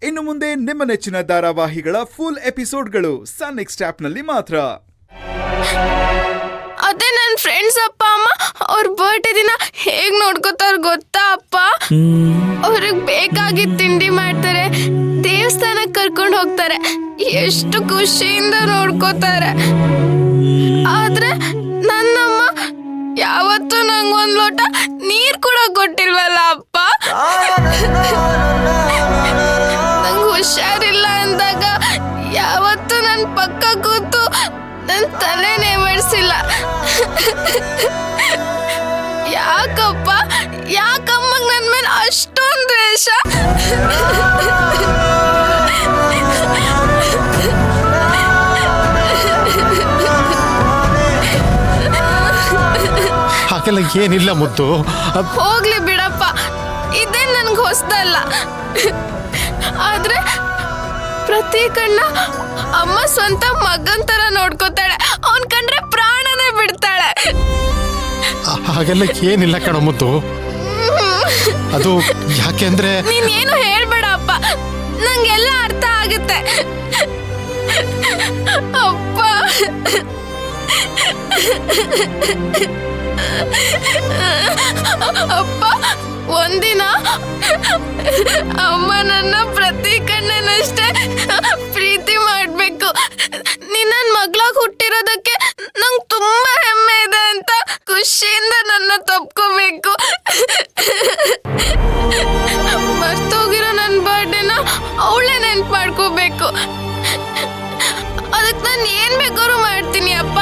ಇನ್ನು ಮುಂದೆ ನಿಮ್ಮ ನೆಚ್ಚಿನ ಧಾರಾವಾಹಿಗಳ ಫುಲ್ ಎಪಿಸೋಡ್ಗಳು ಸನ್ ನೆಕ್ಸ್ಟ್ ಆಪ್ನಲ್ಲಿ ಮಾತ್ರ. ಅದೇ ನನ್ನ ಫ್ರೆಂಡ್ಸ್ ಅಪ್ಪ ಅಮ್ಮ ಅವ್ರ ಬರ್ಡೇ ದಿನ ಹೇಗ್ ನೋಡ್ಕೋತಾರ ಗೊತ್ತಾ ಅಪ್ಪ? ಅವ್ರಿಗೆ ಬೇಕಾಗಿದ್ದ ತಿಂಡಿ ಮಾಡ್ತಾರೆ, ದೇವಸ್ಥಾನಕ್ಕೆ ಕರ್ಕೊಂಡು ಹೋಗ್ತಾರೆ, ಎಷ್ಟು ಖುಷಿಯಿಂದ ನೋಡ್ಕೋತಾರೆ. ಆದ್ರೆ ನನ್ನಮ್ಮ ಯಾವತ್ತೂ ನಂಗೊಂದ್ ಲೋಟ ನೀರ್ ಕೂಡ ಕೊಟ್ಟಿಲ್ವಲ್ಲ ಅಪ್ಪ. ನಂಗೆ ಹುಷಾರಿಲ್ಲ ಅಂದಾಗ ಯಾವತ್ತೂ ನನ್ ಪಕ್ಕ ಕೂತು ನನ್ ತಲೆನೇ ಮರ್ಸಿಲ್ಲ. ಯಾಕಪ್ಪ, ಯಾಕಮ್ಮಗ್ ನನ್ ಮೇಲೆ ಅಷ್ಟೊಂದು ದ್ವೇಷ? ಹಾಗೆಲ್ಲ ಏನಿಲ್ಲ ಮುದ್ದು. ಹೋಗ್ಲಿ ಬಿಡಪ್ಪ, ಇದೇ ನನ್ಗೆ ಹೊಸದಲ್ಲ. ಆದ್ರೆ ಪ್ರತಿ ಕಣ್ಣ ಅಮ್ಮ ಸ್ವಂತ ಮಗನ್ ತರ ನೋಡ್ಕೋತಾಳೆ, ಅವನ್ ಕಂಡ್ರೆ ಪ್ರಾಣನೇ ಬಿಡ್ತಾಳೆ. ಹಾಗೆಲ್ಲ ಏನಿಲ್ಲ ಕಣ ಮುದ್ದು. ಅದು ಯಾಕೆಂದ್ರೆ ನೀನೇನು ಹೇಳ್ಬೇಡ ಅಪ್ಪ, ನಂಗೆಲ್ಲ ಅರ್ಥ ಆಗುತ್ತೆ ಅಪ್ಪ. ಅಪ್ಪ, ಒಂದಿನ ಅಮ್ಮ ನನ್ನ ಪ್ರತಿ ಕಣ್ಣನಷ್ಟೇ ಪ್ರೀತಿ ಮಾಡ್ಬೇಕು, ನೀನ್ ನನ್ ಮಗ್ಳಾಗ ಹುಟ್ಟಿರೋದಕ್ಕೆ ನಂಗೆ ತುಂಬಾ ಹೆಮ್ಮೆ ಇದೆ ಅಂತ ಖುಷಿಯಿಂದ ನನ್ನ ತಪ್ಕೋಬೇಕು. ಮರ್ತೋಗಿರೋ ನನ್ನ ಬರ್ಡೇನ ಅವಳೇ ನೆನ್ಪು ಮಾಡ್ಕೋಬೇಕು. ಅದಕ್ಕೆ ನಾನು ಏನ್ ಬೇಕಾದ್ರೂ ಮಾಡ್ತೀನಿ ಅಪ್ಪ.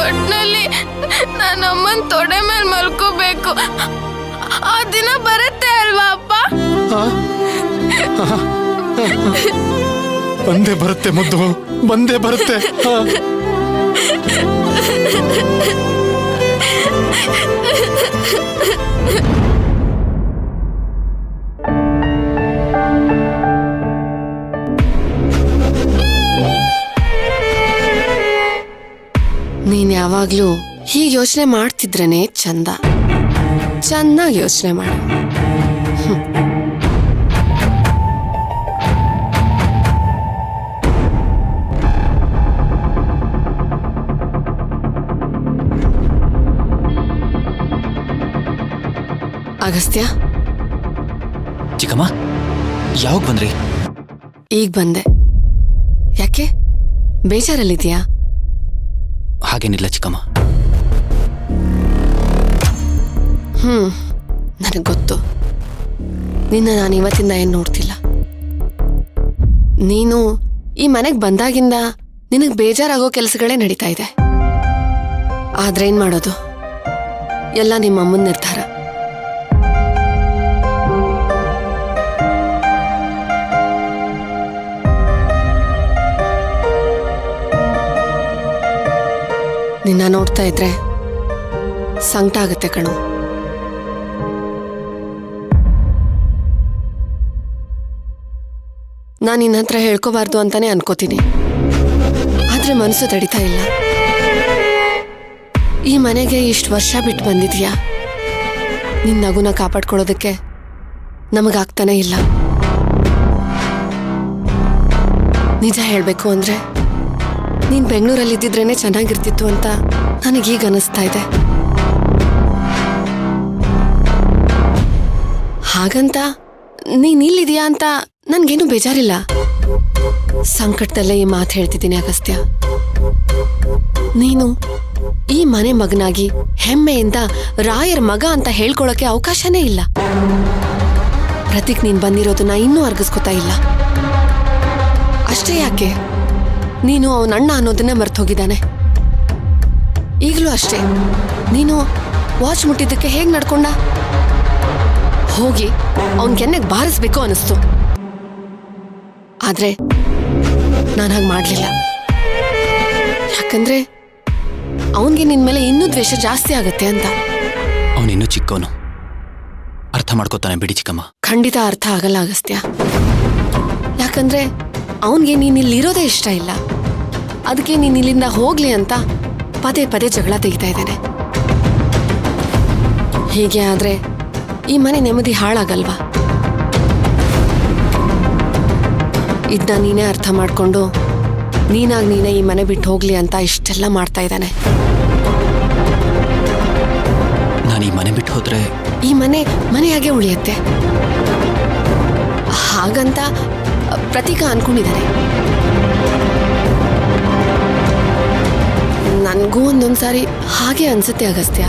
ಒಟ್ನಲ್ಲಿ ನಾನು ಅಮ್ಮನ ತೊಡೆ ಮೇಲೆ ಮಲ್ಕೋಬೇಕು. ಆ ದಿನ ಬರುತ್ತೆ ಅಲ್ವಾ ಅಪ್ಪ? ಬಂದೇ ಬರುತ್ತೆ ಮುದ್ದು, ಬಂದೇ ಬರುತ್ತೆ. ನೀನ್ ಯಾವಾಗ್ಲೂ ಹೀಗೆ ಯೋಚನೆ ಮಾಡ್ತಿದ್ರೇನೆ ಚಂದ. ಚೆನ್ನಾಗಿ ಯೋಚನೆ ಮಾಡು. ಅಗಸ್ತ್ಯ, ಚಿಕ್ಕಮ್ಮ ಯಾವಾಗ ಬಂದ್ರಿ? ಈಗ ಬಂದೆ. ಯಾಕೆ ಬೇಜಾರಲ್ಲಿದ್ಯಾ? ಹಾಗೇನಿಲ್ಲ ಚಿಕ್ಕಮ್ಮ. ನನಗೆ ಗೊತ್ತು, ನಿನ್ನ ನಾನು ಇವತ್ತಿಂದ ಏನು ನೋಡ್ತಿಲ್ಲ. ನೀನು ಈ ಮನೆಗೆ ಬಂದಾಗಿಂದ ನಿನಗೆ ಬೇಜಾರಾಗೋ ಕೆಲಸಗಳೇ ನಡೀತಾ ಇದೆ. ಆದ್ರೇನ್ ಮಾಡೋದು, ಎಲ್ಲ ನಿಮ್ಮ ಅಮ್ಮನ ನಿರ್ಧಾರ. ನಿನ್ನ ನೋಡ್ತಾ ಇದ್ರೆ ಸಂಕಟ ಆಗುತ್ತೆ ಕಣು. ನಾನು ನಿನ್ನ ಹತ್ರ ಹೇಳ್ಕೋಬಾರ್ದು ಅಂತಾನೆ ಅನ್ಕೋತೀನಿ, ಆದ್ರೆ ಮನಸ್ಸು ತಡಿತಾ ಇಲ್ಲ. ಈ ಮನೆಗೆ ಇಷ್ಟು ವರ್ಷ ಬಿಟ್ಟು ಬಂದಿದ್ಯಾ, ನಿನ್ನ ನಗುನ ಕಾಪಾಡ್ಕೊಳ್ಳೋದಕ್ಕೆ ನಮಗಾಗ್ತಾನೆ ಇಲ್ಲ. ನಿಜ ಹೇಳ್ಬೇಕು ಅಂದ್ರೆ ನೀನ್ ಬೆಂಗಳೂರಲ್ಲಿ ಇದ್ದಿದ್ರೇನೆ ಚೆನ್ನಾಗಿರ್ತಿತ್ತು ಅಂತ ನನಗೀಗ ಅನಿಸ್ತಾ ಇದೆ. ಹಾಗಂತ ನೀನ್ ಇಲ್ಲಿದೆಯಾ ಅಂತ ನನ್ಗೇನು ಬೇಜಾರಿಲ್ಲ. ಸಂಕಟದಲ್ಲೇ ಈ ಮಾತು ಹೇಳ್ತಿದ್ದೀನಿ ಅಗಸ್ತ್ಯ. ನೀನು ಈ ಮನೆ ಮಗನಾಗಿ ಹೆಮ್ಮೆಯಿಂದ ರಾಯರ್ ಮಗ ಅಂತ ಹೇಳ್ಕೊಳಕ್ಕೆ ಅವಕಾಶನೇ ಇಲ್ಲ. ಪ್ರತೀಕ್ ನೀನ್ ಬಂದಿರೋದನ್ನ ಇನ್ನೂ ಅರ್ಗಿಸ್ಕೊತಾ ಇಲ್ಲ. ಅಷ್ಟೇ ಯಾಕೆ, ನೀನು ಅವನ ಅಣ್ಣ ಅನ್ನೋದನ್ನ ಮರ್ತು ಹೋಗಿದ್ದಾನೆ. ಈಗಲೂ ಅಷ್ಟೇ, ನೀನು ವಾಚ್ ಮುಟ್ಟಿದ್ದಕ್ಕೆ ಹೇಗ್ ನಡ್ಕೊಂಡ? ಹೋಗಿ ಅವನ್ ಕೆನ್ನೆಗೆ ಬಾರಿಸ್ಬೇಕು ಅನಿಸ್ತು. ಆದ್ರೆ ನಾನು ಹಾಗೆ ಮಾಡ್ಲಿಲ್ಲ. ಯಾಕಂದ್ರೆ ಅವನ್ಗೆ ನಿನ್ ಮೇಲೆ ಇನ್ನೂ ದ್ವೇಷ ಜಾಸ್ತಿ ಆಗತ್ತೆ ಅಂತ. ಅವನಿನ್ನೂ ಚಿಕ್ಕವನು, ಅರ್ಥ ಮಾಡ್ಕೋತಾನೆ ಬಿಡಿ ಚಿಕ್ಕಮ್ಮ. ಖಂಡಿತ ಅರ್ಥ ಆಗಲ್ಲ ಅಗಸ್ತ್ಯ. ಯಾಕಂದ್ರೆ ಅವನ್ಗೆ ನೀನ್ ಇಲ್ಲಿರೋದೇ ಇಷ್ಟ ಇಲ್ಲ. ಅದಕ್ಕೆ ನೀನ್ ಇಲ್ಲಿಂದ ಹೋಗ್ಲಿ ಅಂತ ಪದೇ ಪದೇ ಜಗಳ ತೆಗಿತಾ ಇದ್ದಾನೆ. ಹೀಗೆ ಆದ್ರೆ ಈ ಮನೆ ನೆಮ್ಮದಿ ಹಾಳಾಗಲ್ವಾ? ಇದನ್ನ ನೀನೇ ಅರ್ಥ ಮಾಡ್ಕೊಂಡು ನೀನಾಗಿ ನೀನೇ ಈ ಮನೆ ಬಿಟ್ಟು ಹೋಗ್ಲಿ ಅಂತ ಇಷ್ಟೆಲ್ಲ ಮಾಡ್ತಾ ಇದ್ದಾನೆ. ನಾನು ಈ ಮನೆ ಬಿಟ್ಟು ಹೋದ್ರೆ ಈ ಮನೆಯಾಗೆ ಉಳಿಯತ್ತೆ ಹಾಗಂತ ಪ್ರತೀಕ ಅನ್ಕೊಂಡಿದ್ದಾನೆ. ನನಗೂ ಒಂದೊಂದ್ಸಾರಿ ಹಾಗೆ ಅನ್ಸುತ್ತೆ ಅಗಸ್ತ್ಯ.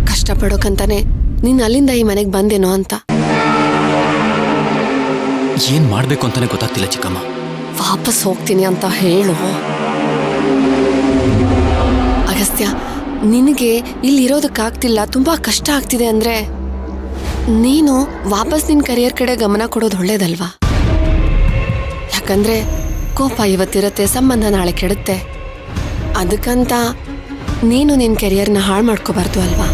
ಕಷ್ಟಪಡೋಕಂತಾನೆ ನೀನ್ ಅಲ್ಲಿಂದ ಈ ಮನೆಗೆ ಬಂದೇನೋ ಅಂತ. ಏನ್ ಮಾಡ್ಬೇಕು ಅಂತಾನೆ ಗೊತ್ತಾಗ್ತಿಲ್ಲ ಚಿಕ್ಕಮ್ಮ. ವಾಪಸ್ ಹೋಗ್ತೀನಿ ಅಂತ ಹೇಳು ಅಗಸ್ತ್ಯ. ನಿನಗೆ ಇಲ್ಲಿರೋದಕ್ಕಾಗ್ತಿಲ್ಲ, ತುಂಬಾ ಕಷ್ಟ ಆಗ್ತಿದೆ ಅಂದ್ರೆ ನೀನು ವಾಪಸ್ ನಿನ್ ಕರಿಯರ್ ಕಡೆ ಗಮನ ಕೊಡೋದು ಒಳ್ಳೇದಲ್ವಾ? ಯಾಕಂದ್ರೆ ಕೋಪ ಇವತ್ತಿರತ್ತೆ, ಸಂಬಂಧ ನಾಳೆ ಕೆಡುತ್ತೆ. ಅದಕ್ಕಂತ ನೀನು ನಿನ್ ಕೆರಿಯರ್ನ ಹಾಳು ಮಾಡ್ಕೋಬಾರ್ದು ಅಲ್ವಾ?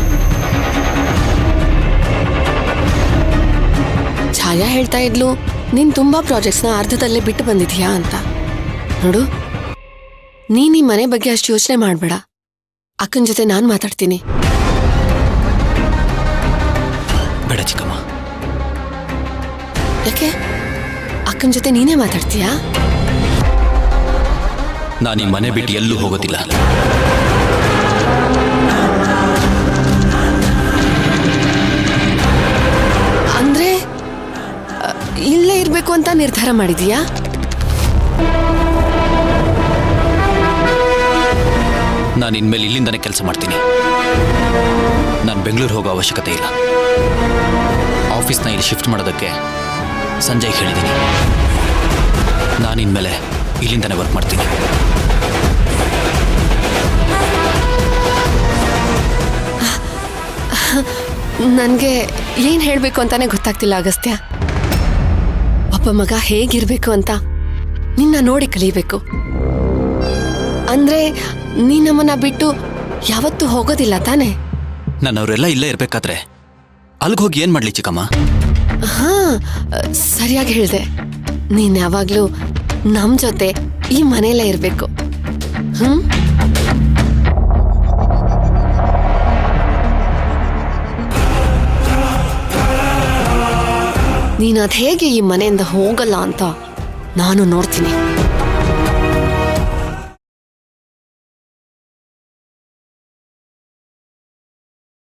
ಛಾಯಾ ಹೇಳ್ತಾ ಇದ್ಲು ನೀನ್ ತುಂಬಾ ಪ್ರಾಜೆಕ್ಟ್ಸ್ನ ಅರ್ಧದಲ್ಲೇ ಬಿಟ್ಟು ಬಂದಿದ್ಯಾ ಅಂತ. ನೋಡು, ನೀನ್ ಈ ಮನೆ ಬಗ್ಗೆ ಅಷ್ಟು ಯೋಚನೆ ಮಾಡ್ಬೇಡ. ಅಕ್ಕನ ಜೊತೆ ನಾನ್ ಮಾತಾಡ್ತೀನಿ. ಬೇಡ ಚಿಕ್ಕಮ್ಮ. ಯಾಕೆ? ಅಕ್ಕನ ಜೊತೆ ನೀನೇ ಮಾತಾಡ್ತೀಯಾ? ನಾನು ಈ ಮನೆ ಬಿಟ್ಟು ಎಲ್ಲೂ ಹೋಗೋದಿಲ್ಲ. ಅಂದ್ರೆ ಇಲ್ಲೇ ಇರ್ಬೇಕು ಅಂತ ನಿರ್ಧಾರ ಮಾಡಿದೀಯಾ? ನಾನು ಇನ್ಮೇಲೆ ಇಲ್ಲಿಂದನೇ ಕೆಲಸ ಮಾಡ್ತೀನಿ. ನಾನು ಬೆಂಗಳೂರು ಹೋಗೋ ಅವಶ್ಯಕತೆ ಇಲ್ಲ. ಆಫೀಸ್ನ ಇಲ್ಲಿ ಶಿಫ್ಟ್ ಮಾಡೋದಕ್ಕೆ ಸಂಜಯ್ ಹೇಳಿದ್ದೀನಿ. ನಾನು ಇನ್ಮೇಲೆ ಇಲ್ಲಿಂದನೇ ವರ್ಕ್ ಮಾಡ್ತೀನಿ. ನನಗೆ ಏನು ಹೇಳಬೇಕು ಅಂತಾನೆ ಗೊತ್ತಾಗ್ತಿಲ್ಲ ಅಗಸ್ತ್ಯ. ಒಬ್ಬ ಮಗ ಹೇಗಿರ್ಬೇಕು ಅಂತ ನಿನ್ನ ನೋಡಿ ಕಲಿಬೇಕು. ಅಂದ್ರೆ ನೀ ನಮ್ಮನ್ನ ಬಿಟ್ಟು ಯಾವತ್ತೂ ಹೋಗೋದಿಲ್ಲ ತಾನೆ? ನನ್ನವರೆಲ್ಲ ಇಲ್ಲೇ ಇರ್ಬೇಕಾದ್ರೆ ಅಲ್ಲಿಗೆ ಹೋಗಿ ಏನ್ ಮಾಡ್ಲಿ ಚಿಕ್ಕಮ್ಮ? ಹಾ, ಸರಿಯಾಗಿ ಹೇಳಿದೆ. ನೀನ್ ಯಾವಾಗ್ಲೂ ನಮ್ ಜೊತೆ ಈ ಮನೆಯಲ್ಲೇ ಇರ್ಬೇಕು. ನೀನ್ ಅದ್ ಹೇಗೆ ಈ ಮನೆಯಿಂದ ಹೋಗಲ್ಲ ಅಂತ ನಾನು ನೋಡ್ತೀನಿ.